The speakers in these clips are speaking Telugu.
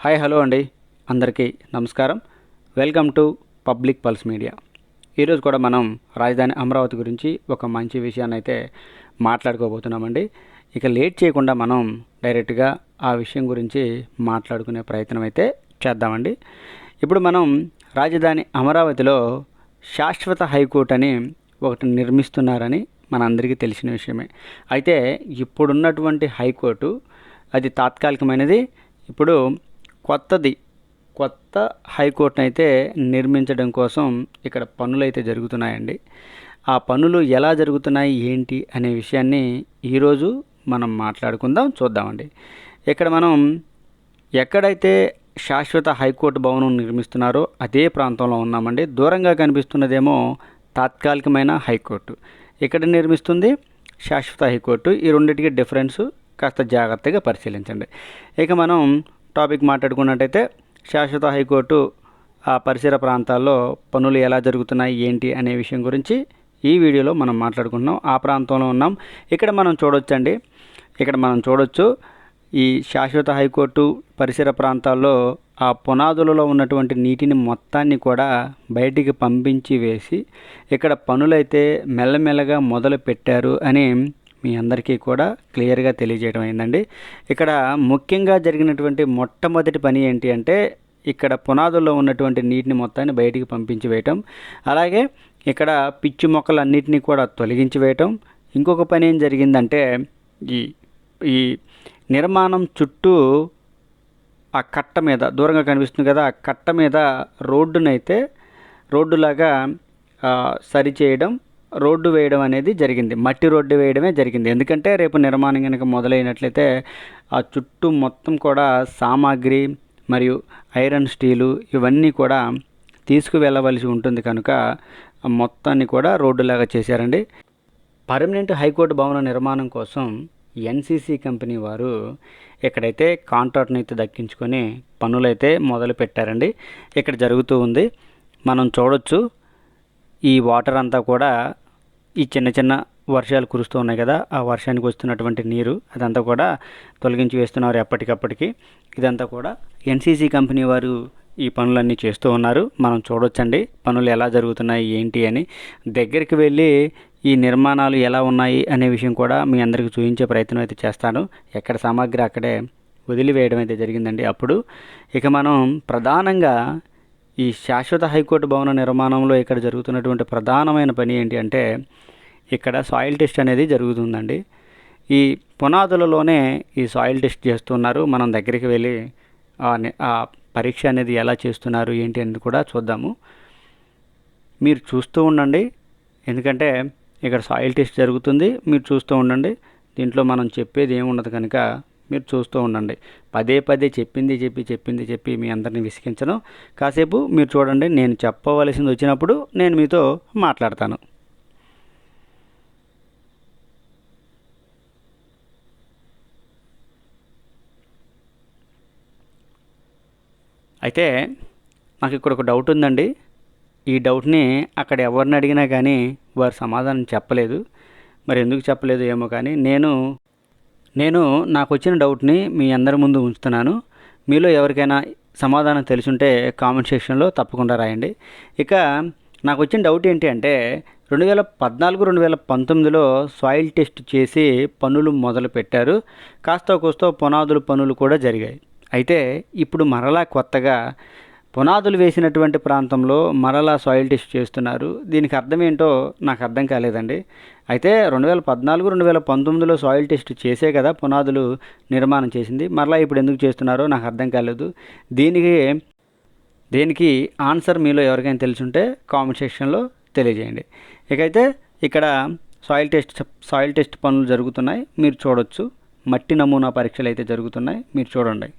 హాయ్ హలో అండి, అందరికీ నమస్కారం. Welcome to public pulse media. ఈరోజు కూడా మనం రాజధాని అమరావతి గురించి ఒక మంచి విషయాన్ని అయితే మాట్లాడుకోబోతున్నామండి. ఇక లేట్ చేయకుండా మనం డైరెక్ట్గా ఆ విషయం గురించి మాట్లాడుకునే ప్రయత్నం అయితే చేద్దామండి. ఇప్పుడు మనం రాజధాని అమరావతిలో శాశ్వత హైకోర్టు అని ఒకటి నిర్మిస్తున్నారని మనందరికీ తెలిసిన విషయమే. అయితే ఇప్పుడున్నటువంటి హైకోర్టు అది తాత్కాలికమైనది. ఇప్పుడు కొత్త హైకోర్టును అయితే నిర్మించడం కోసం ఇక్కడ పనులు అయితే జరుగుతున్నాయండి. ఆ పనులు ఎలా జరుగుతున్నాయి ఏంటి అనే విషయాన్ని ఈరోజు మనం మాట్లాడుకుందాం, చూద్దామండి. ఇక్కడ మనం ఎక్కడైతే శాశ్వత హైకోర్టు భవనం నిర్మిస్తున్నారో అదే ప్రాంతంలో ఉన్నామండి. దూరంగా కనిపిస్తున్నదేమో తాత్కాలికమైన హైకోర్టు, ఇక్కడ నిర్మిస్తుంది శాశ్వత హైకోర్టు. ఈ రెండింటికి డిఫరెన్స్ కాస్త జాగ్రత్తగా పరిశీలించండి. ఇక మనం టాపిక్ మాట్లాడుకున్నట్టయితే శాశ్వత హైకోర్టు ఆ పరిసర ప్రాంతాల్లో పనులు ఎలా జరుగుతున్నాయి ఏంటి అనే విషయం గురించి ఈ వీడియోలో మనం మాట్లాడుకుంటున్నాం. ఆ ప్రాంతంలో ఉన్నాం. ఇక్కడ మనం చూడొచ్చు ఈ శాశ్వత హైకోర్టు పరిసర ప్రాంతాల్లో ఆ పునాదులలో ఉన్నటువంటి నీటిని మొత్తాన్ని కూడా బయటికి పంపించి వేసి ఇక్కడ పనులైతే మెల్లమెల్లగా మొదలు పెట్టారు అని మీ అందరికీ కూడా క్లియర్గా తెలియజేయడం అయిందండి. ఇక్కడ ముఖ్యంగా జరిగినటువంటి మొట్టమొదటి పని ఏంటి అంటే ఇక్కడ పునాదుల్లో ఉన్నటువంటి నీటిని మొత్తాన్ని బయటికి పంపించి వేయటం, అలాగే ఇక్కడ పిచ్చి మొక్కలన్నిటినీ కూడా తొలగించి వేయటం. ఇంకొక పని ఏం జరిగిందంటే ఈ ఈ నిర్మాణం చుట్టూ ఆ కట్ట మీద దూరంగా కనిపిస్తుంది కదా, ఆ కట్ట మీద రోడ్డులాగా సరిచేయడం, రోడ్డు వేయడం అనేది జరిగింది. మట్టి రోడ్డు వేయడమే జరిగింది. ఎందుకంటే రేపు నిర్మాణం కనుక మొదలైనట్లయితే ఆ చుట్టూ మొత్తం కూడా సామాగ్రి మరియు ఐరన్ స్టీలు ఇవన్నీ కూడా తీసుకువెళ్ళవలసి ఉంటుంది కనుక మొత్తాన్ని కూడా రోడ్డులాగా చేశారండి. పర్మనెంట్ హైకోర్టు భవన నిర్మాణం కోసం ఎన్సీసీ కంపెనీ వారు ఎక్కడైతే కాంట్రాక్ట్ని అయితే దక్కించుకొని పనులైతే మొదలు పెట్టారండి. ఇక్కడ జరుగుతూ ఉంది. మనం చూడొచ్చు ఈ వాటర్ అంతా కూడా ఈ చిన్న చిన్న వర్షాలు కురుస్తూ ఉన్నాయి కదా, ఆ వర్షానికి వస్తున్నటువంటి నీరు అదంతా కూడా తొలగించి వేస్తున్నారు ఎప్పటికప్పటికి. ఇదంతా కూడా ఎన్సీసీ కంపెనీ వారు ఈ పనులన్నీ చేస్తూ ఉన్నారు. మనం చూడొచ్చండి పనులు ఎలా జరుగుతున్నాయి ఏంటి అని. దగ్గరికి వెళ్ళి ఈ నిర్మాణాలు ఎలా ఉన్నాయి అనే విషయం కూడా మీ అందరికీ చూపించే ప్రయత్నం అయితే చేస్తాను. ఎక్కడ సామాగ్రి అక్కడే వదిలివేయడం అయితే జరిగిందండి. అప్పుడు ఇక మనం ప్రధానంగా ఈ శాశ్వత హైకోర్టు భవన నిర్మాణంలో ఇక్కడ జరుగుతున్నటువంటి ప్రధానమైన పని ఏంటి అంటే ఇక్కడ సాయిల్ టెస్ట్ అనేది జరుగుతుందండి. ఈ పునాదులలోనే ఈ సాయిల్ టెస్ట్ చేస్తున్నారు. మనం దగ్గరికి వెళ్ళి ఆ పరీక్ష అనేది ఎలా చేస్తున్నారు ఏంటి అనేది కూడా చూద్దాము. మీరు చూస్తూ ఉండండి, ఎందుకంటే ఇక్కడ సాయిల్ టెస్ట్ జరుగుతుంది. మీరు చూస్తూ ఉండండి. దీంట్లో మనం చెప్పేది ఏముండదు కనుక మీరు చూస్తూ ఉండండి. పదే పదే చెప్పింది మీ అందరిని విసిగించను. కాసేపు మీరు చూడండి. నేను చెప్పవలసింది వచ్చినప్పుడు నేను మీతో మాట్లాడతాను. అయితే నాకు ఇక్కడ ఒక డౌట్ ఉందండి. ఈ డౌట్ని అక్కడ ఎవరిని అడిగినా కానీ వారు సమాధానం చెప్పలేదు. మరి ఎందుకు చెప్పలేదు ఏమో కానీ నేను నాకు వచ్చిన డౌట్ని మీ అందరి ముందు ఉంచుతున్నాను. మీలో ఎవరికైనా సమాధానం తెలుసుంటే కామెంట్ సెక్షన్లో తప్పకుండా రాయండి. ఇక నాకు వచ్చిన డౌట్ ఏంటి అంటే 2014-2019లో సాయిల్ టెస్ట్ చేసి పనులు మొదలు పెట్టారు. కాస్త పునాదుల పనులు కూడా జరిగాయి. అయితే ఇప్పుడు మరలా కొత్తగా పునాదులు వేసినటువంటి ప్రాంతంలో మరలా సాయిల్ టెస్ట్ చేస్తున్నారు. దీనికి అర్థం ఏంటో నాకు అర్థం కాలేదండి. అయితే 2014-2019లో సాయిల్ టెస్ట్ చేసే కదా పునాదులు నిర్మాణం చేసింది. మరలా ఇప్పుడు ఎందుకు చేస్తున్నారో నాకు అర్థం కాలేదు. దీనికి ఆన్సర్ మీలో ఎవరికైనా తెలుసుంటే కామెంట్ సెక్షన్లో తెలియజేయండి. ఇకైతే ఇక్కడ సాయిల్ టెస్ట్ పనులు జరుగుతున్నాయి. మీరు చూడొచ్చు. మట్టి నమూనా పరీక్షలు అయితే జరుగుతున్నాయి. మీరు చూడండి.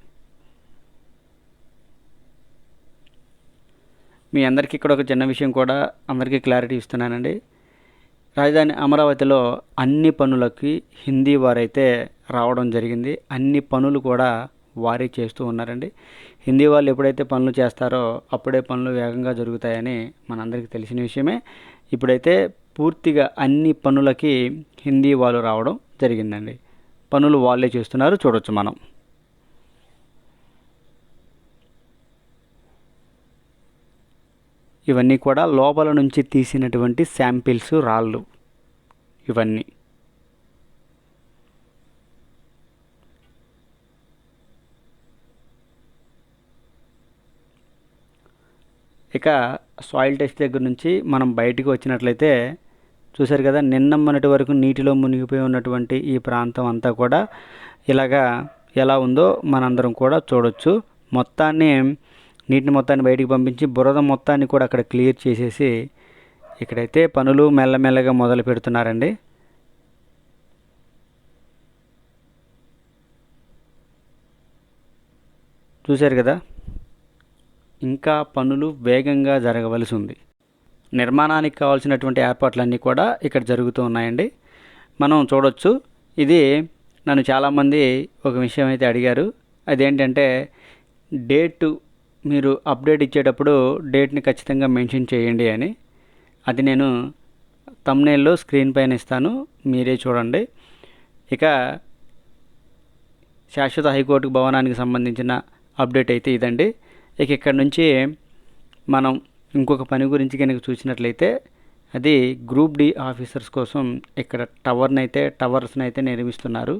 మీ అందరికీ ఇక్కడ ఒక చిన్న విషయం కూడా అందరికీ క్లారిటీ ఇస్తున్నానండి. రాజధాని అమరావతిలో అన్ని పనులకి హిందీ వారైతే రావడం జరిగింది. అన్ని పనులు కూడా వారే చేస్తూ ఉన్నారండి. హిందీ వాళ్ళు ఎప్పుడైతే పనులు చేస్తారో అప్పుడే పనులు వేగంగా జరుగుతాయని మనందరికీ తెలిసిన విషయమే. ఇప్పుడైతే పూర్తిగా అన్ని పనులకి హిందీ వాళ్ళు రావడం జరిగిందండి. పనులు వాళ్ళే చేస్తున్నారు. చూడొచ్చు మనం. ఇవన్నీ కూడా లోపల నుంచి తీసినటువంటి శాంపిల్స్, రాళ్ళు ఇవన్నీ. ఇక సాయిల్ టెస్ట్ దగ్గర నుంచి మనం బయటికి వచ్చినట్లయితే చూశారు కదా, నిన్న మొన్నటి వరకు నీటిలో మునిగిపోయి ఉన్నటువంటి ఈ ప్రాంతం అంతా కూడా ఇలాగా ఎలా ఉందో మనందరం కూడా చూడొచ్చు. నీటిని మొత్తాన్ని బయటికి పంపించి బురద మొత్తాన్ని కూడా అక్కడ క్లియర్ చేసేసి ఇక్కడైతే పనులు మెల్లమెల్లగా మొదలు పెడుతున్నారండి. చూశారు కదా, ఇంకా పనులు వేగంగా జరగవలసి ఉంది. నిర్మాణానికి కావాల్సినటువంటి ఏర్పాట్లన్నీ కూడా ఇక్కడ జరుగుతూ ఉన్నాయండి. మనం చూడొచ్చు. ఇది నన్ను చాలామంది ఒక విషయం అయితే అడిగారు. అదేంటంటే డేటు మీరు అప్డేట్ ఇచ్చేటప్పుడు డేట్ని ఖచ్చితంగా మెన్షన్ చేయండి అని. అది నేను థంబ్నెయిల్లో స్క్రీన్ పైన ఇస్తాను, మీరే చూడండి. ఇక శాశ్వత హైకోర్టు భవనానికి సంబంధించిన అప్డేట్ అయితే ఇదండి. ఇక ఇక్కడ నుంచి మనం ఇంకొక పని గురించి కనుక చూసినట్లయితే అది గ్రూప్ డి ఆఫీసర్స్ కోసం ఇక్కడ టవర్స్ని అయితే నిర్మిస్తున్నారు.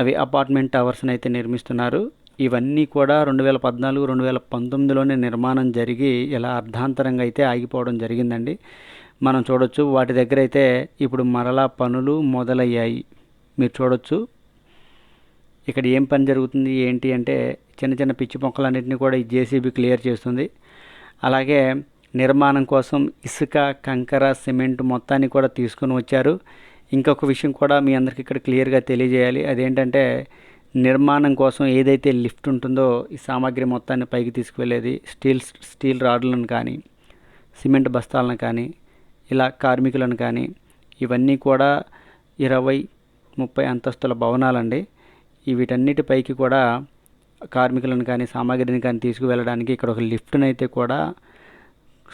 అవి అపార్ట్మెంట్ టవర్స్ని అయితే నిర్మిస్తున్నారు. ఇవన్నీ కూడా 2014, 2019లోనే నిర్మాణం జరిగి ఇలా అర్ధాంతరంగా అయితే ఆగిపోవడం జరిగిందండి. మనం చూడొచ్చు, వాటి దగ్గర అయితే ఇప్పుడు మరలా పనులు మొదలయ్యాయి. మీరు చూడొచ్చు ఇక్కడ ఏం పని జరుగుతుంది ఏంటి అంటే చిన్న చిన్న పిచ్చి మొక్కలన్నింటినీ కూడా ఈ జేసీబీ క్లియర్ చేస్తుంది. అలాగే నిర్మాణం కోసం ఇసుక, కంకర, సిమెంట్ మొత్తాన్ని కూడా తీసుకుని వచ్చారు. ఇంకొక విషయం కూడా మీ అందరికీ ఇక్కడ క్లియర్గా తెలియజేయాలి. అదేంటంటే నిర్మాణం కోసం ఏదైతే లిఫ్ట్ ఉంటుందో ఈ సామాగ్రి మొత్తాన్ని పైకి తీసుకువెళ్ళేది స్టీల్ రాడ్లను కానీ, సిమెంట్ బస్తాలను కానీ, ఇలా కార్మికులను కానీ, ఇవన్నీ కూడా 20-30 అంతస్తుల భవనాలండి. వీటన్నిటి పైకి కూడా కార్మికులను కానీ, సామాగ్రిని కానీ తీసుకువెళ్ళడానికి ఇక్కడ ఒక లిఫ్ట్ని అయితే కూడా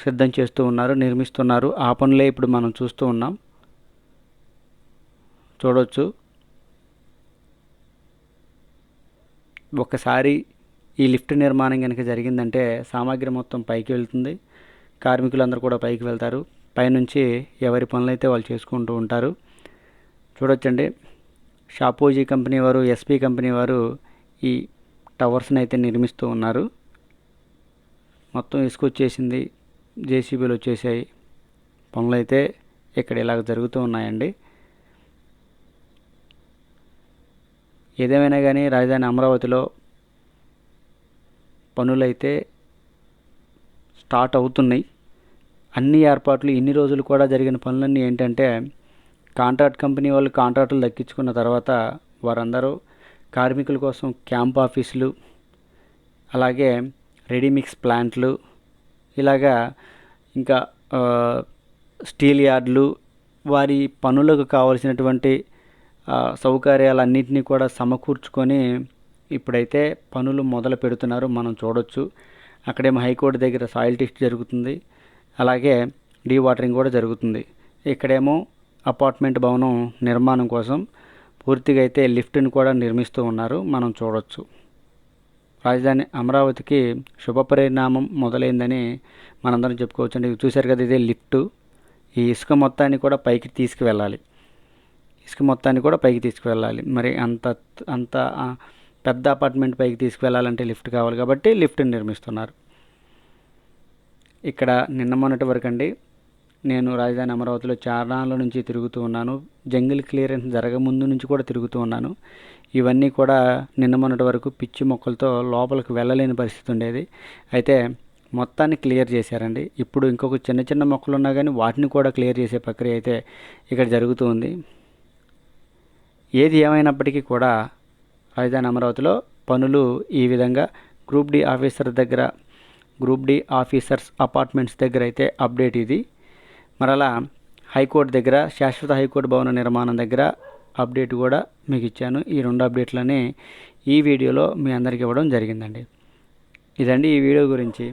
సిద్ధం చేస్తూ ఉన్నారు, నిర్మిస్తున్నారు. ఆ పనులే ఇప్పుడు మనం చూస్తూ ఉన్నాం. చూడవచ్చు. ఒకసారి ఈ లిఫ్ట్ నిర్మాణం కనుక జరిగిందంటే సామాగ్రి మొత్తం పైకి వెళ్తుంది, కార్మికులందరూ కూడా పైకి వెళ్తారు. పైనుంచి ఎవరి పనులైతే వాళ్ళు చేసుకుంటూ ఉంటారు. చూడొచ్చండి, షాపోజీ కంపెనీ వారు, ఎస్పీ కంపెనీ వారు ఈ టవర్స్ని అయితే నిర్మిస్తూ ఉన్నారు. మొత్తం ఇసుక వచ్చేసింది, జేసీబీలు వచ్చేసాయి. పనులు అయితే ఇక్కడ ఇలాగ జరుగుతూ ఉన్నాయండి. ఏదేమైనా కానీ రాజధాని అమరావతిలో పనులైతే స్టార్ట్ అవుతున్నాయి. అన్ని ఏర్పాట్లు ఇన్ని రోజులు కూడా జరిగిన పనులన్నీ ఏంటంటే కాంట్రాక్ట్ కంపెనీ వాళ్ళు కాంట్రాక్టులు దక్కించుకున్న తర్వాత వారందరూ కార్మికుల కోసం క్యాంప్ ఆఫీసులు, అలాగే రెడీమిక్స్ ప్లాంట్లు, ఇలాగా ఇంకా స్టీల్ యార్డులు, వారి పనులకు కావలసినటువంటి సౌకర్యాలన్నింటినీ కూడా సమకూర్చుకొని ఇప్పుడైతే పనులు మొదలు పెడుతున్నారు. మనం చూడొచ్చు. అక్కడేమో హైకోర్టు దగ్గర సాయిల్ టెస్ట్ జరుగుతుంది, అలాగే డీవాటరింగ్ కూడా జరుగుతుంది. ఇక్కడేమో అపార్ట్మెంట్ భవనం నిర్మాణం కోసం పూర్తిగా అయితే లిఫ్ట్ని కూడా నిర్మిస్తూ ఉన్నారు. మనం చూడొచ్చు. రాజధాని అమరావతికి శుభ పరిణామం మొదలైందని మనందరం చెప్పుకోవచ్చండి. చూశారు కదా, ఇదే లిఫ్ట్. ఈ ఇసుక మొత్తాన్ని కూడా పైకి తీసుకువెళ్ళాలి. మరి అంత పెద్ద అపార్ట్మెంట్ పైకి తీసుకువెళ్ళాలంటే లిఫ్ట్ కావాలి కాబట్టి లిఫ్ట్ని నిర్మిస్తున్నారు. ఇక్కడ నిన్న మొన్నటి వరకు అండి నేను రాజధాని అమరావతిలో చారణాల నుంచి తిరుగుతూ ఉన్నాను. జంగిల్ క్లియరెన్స్ జరగముందు నుంచి కూడా తిరుగుతూ ఉన్నాను. ఇవన్నీ కూడా నిన్న మొన్నటి వరకు పిచ్చి మొక్కలతో లోపలికి వెళ్ళలేని పరిస్థితి ఉండేది. అయితే మొత్తాన్ని క్లియర్ చేశారండి. ఇప్పుడు ఇంకొక చిన్న చిన్న మొక్కలు ఉన్నా కానీ వాటిని కూడా క్లియర్ చేసే ప్రక్రియ అయితే ఇక్కడ జరుగుతూ ఉంది. ఏది ఏమైనప్పటికీ కూడా రాజధాని అమరావతిలో పనులు ఈ విధంగా గ్రూప్ డి ఆఫీసర్స్ అపార్ట్మెంట్స్ దగ్గర అయితే అప్డేట్ ఇది. మరలా హైకోర్టు దగ్గర, శాశ్వత హైకోర్టు భవన నిర్మాణం దగ్గర అప్డేట్ కూడా మీకు ఇచ్చాను. ఈ 2 అప్డేట్లని ఈ వీడియోలో మీ అందరికీ ఇవ్వడం జరిగిందండి. ఇదండి ఈ వీడియో గురించి,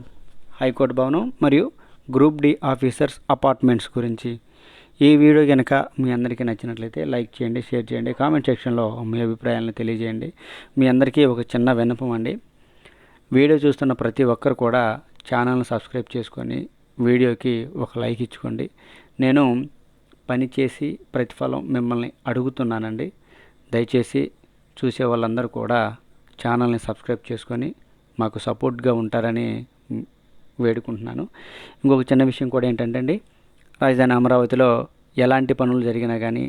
హైకోర్టు భవనం మరియు గ్రూప్ డి ఆఫీసర్స్ అపార్ట్మెంట్స్ గురించి. ఈ వీడియో కనుక మీ అందరికీ నచ్చినట్లయితే లైక్ చేయండి, షేర్ చేయండి, కామెంట్ సెక్షన్లో మీ అభిప్రాయాలను తెలియజేయండి. మీ అందరికీ ఒక చిన్న విన్నపం అండి, వీడియో చూస్తున్న ప్రతి ఒక్కరు కూడా ఛానల్ని సబ్స్క్రైబ్ చేసుకొని వీడియోకి ఒక లైక్ ఇచ్చుకోండి. నేను పని చేసి ప్రతిఫలం మిమ్మల్ని అడుగుతున్నానండి. దయచేసి చూసే వాళ్ళందరూ కూడా ఛానల్ని సబ్స్క్రైబ్ చేసుకొని మాకు సపోర్ట్గా ఉంటారని వేడుకుంటున్నాను. ఇంకొక చిన్న విషయం కూడా ఏంటంటే అండి, రాజధాని అమరావతిలో ఎలాంటి పనులు జరిగినా కానీ,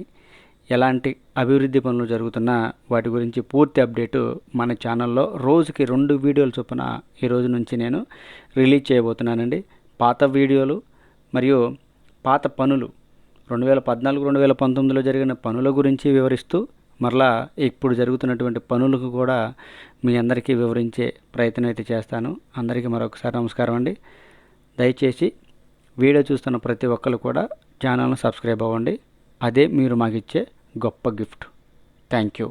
ఎలాంటి అభివృద్ధి పనులు జరుగుతున్నా వాటి గురించి పూర్తి అప్డేటు మన ఛానల్లో రోజుకి 2 వీడియోల చొప్పున ఈ రోజు నుంచి నేను రిలీజ్ చేయబోతున్నానండి. పాత వీడియోలు మరియు పాత పనులు 2014 2019లో జరిగిన పనుల గురించి వివరిస్తూ, మరలా ఇప్పుడు జరుగుతున్నటువంటి పనులకు కూడా మీ అందరికీ వివరించే ప్రయత్నం అయితే చేస్తాను. అందరికీ మరొకసారి నమస్కారం అండి. దయచేసి వీడియో చూస్తున్న ప్రతి ఒక్కరు కూడా ఛానల్ను సబ్స్క్రైబ్ అవ్వండి. అదే మీరు మాకు ఇచ్చే గొప్ప గిఫ్ట్. Thank you.